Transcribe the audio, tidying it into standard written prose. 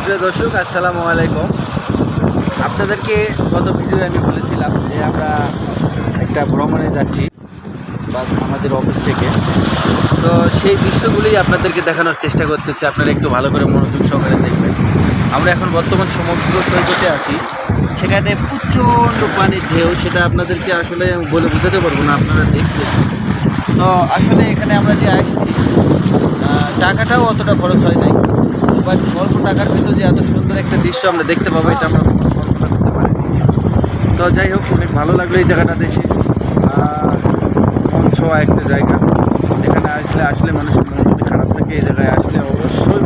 সুপ্রিয় দর্শক, আসসালামু আলাইকুম। আপনাদেরকে গত ভিডিওতে আমি বলেছিলাম যে আমরা একটা ভ্রমণে যাচ্ছি বা আমাদের অফিস থেকে। তো সেই দৃশ্যগুলোই আপনাদেরকে দেখানোর চেষ্টা করতেছি। আপনারা একটু ভালো করে মনোযোগ সহকারে দেখবেন। আমরা এখন বর্তমান সমুদ্র সৈকতে আছি। সেখানে প্রচণ্ড পানির ঢেউ, সেটা আপনাদেরকে আসলে বলে বোঝাতে পারবো না, আপনারা দেখতে। তো আসলে এখানে আমরা যে আসছি, টাকাটাও অতটা খরচ হয় নাই, বাট অল্প টাকার ভিতরে যে এত সুন্দর একটা দৃশ্য আমরা দেখতে পাবো, এটা আমরা কখনো কল্পনা করতে পারি। তো যাই হোক, অনেক ভালো লাগলো এই জায়গাটা দেখে। মন ছোঁয়া একটা জায়গা। এখানে আসলে মানুষের মন যদি খারাপ থাকে, এই জায়গায় আসলে অবশ্যই